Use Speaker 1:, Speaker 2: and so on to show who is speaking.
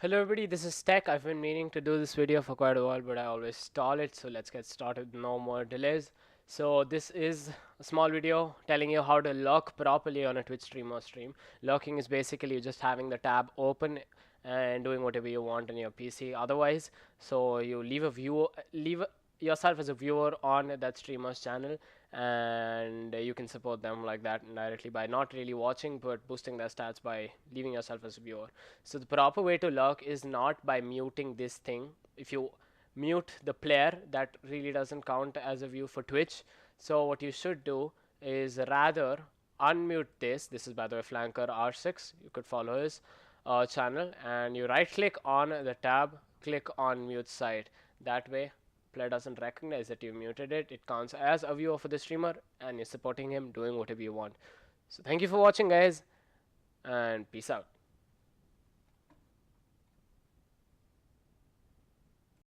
Speaker 1: Hello everybody, this is Tech. I've been meaning to do this video for quite a while, but I always stall it, so let's get started, no more delays. So this is a small video telling you how to lurk properly on a Twitch stream or stream. Lurking is basically just having the tab open and doing whatever you want on your PC otherwise. So you leave yourself as a viewer on that streamer's channel, and you can support them like that indirectly by not really watching but boosting their stats by leaving yourself as a viewer. So the proper way to lurk is not by muting this thing. If you mute the player, that really doesn't count as a view for Twitch. So what you should do is rather unmute this. This is, by the way, Flanker R6. You could follow his channel, and you right click on the tab, click on mute site. That way player doesn't recognize that you muted it. It counts as a viewer for the streamer, and you're supporting him, doing whatever you want. So thank you for watching, guys, and peace out.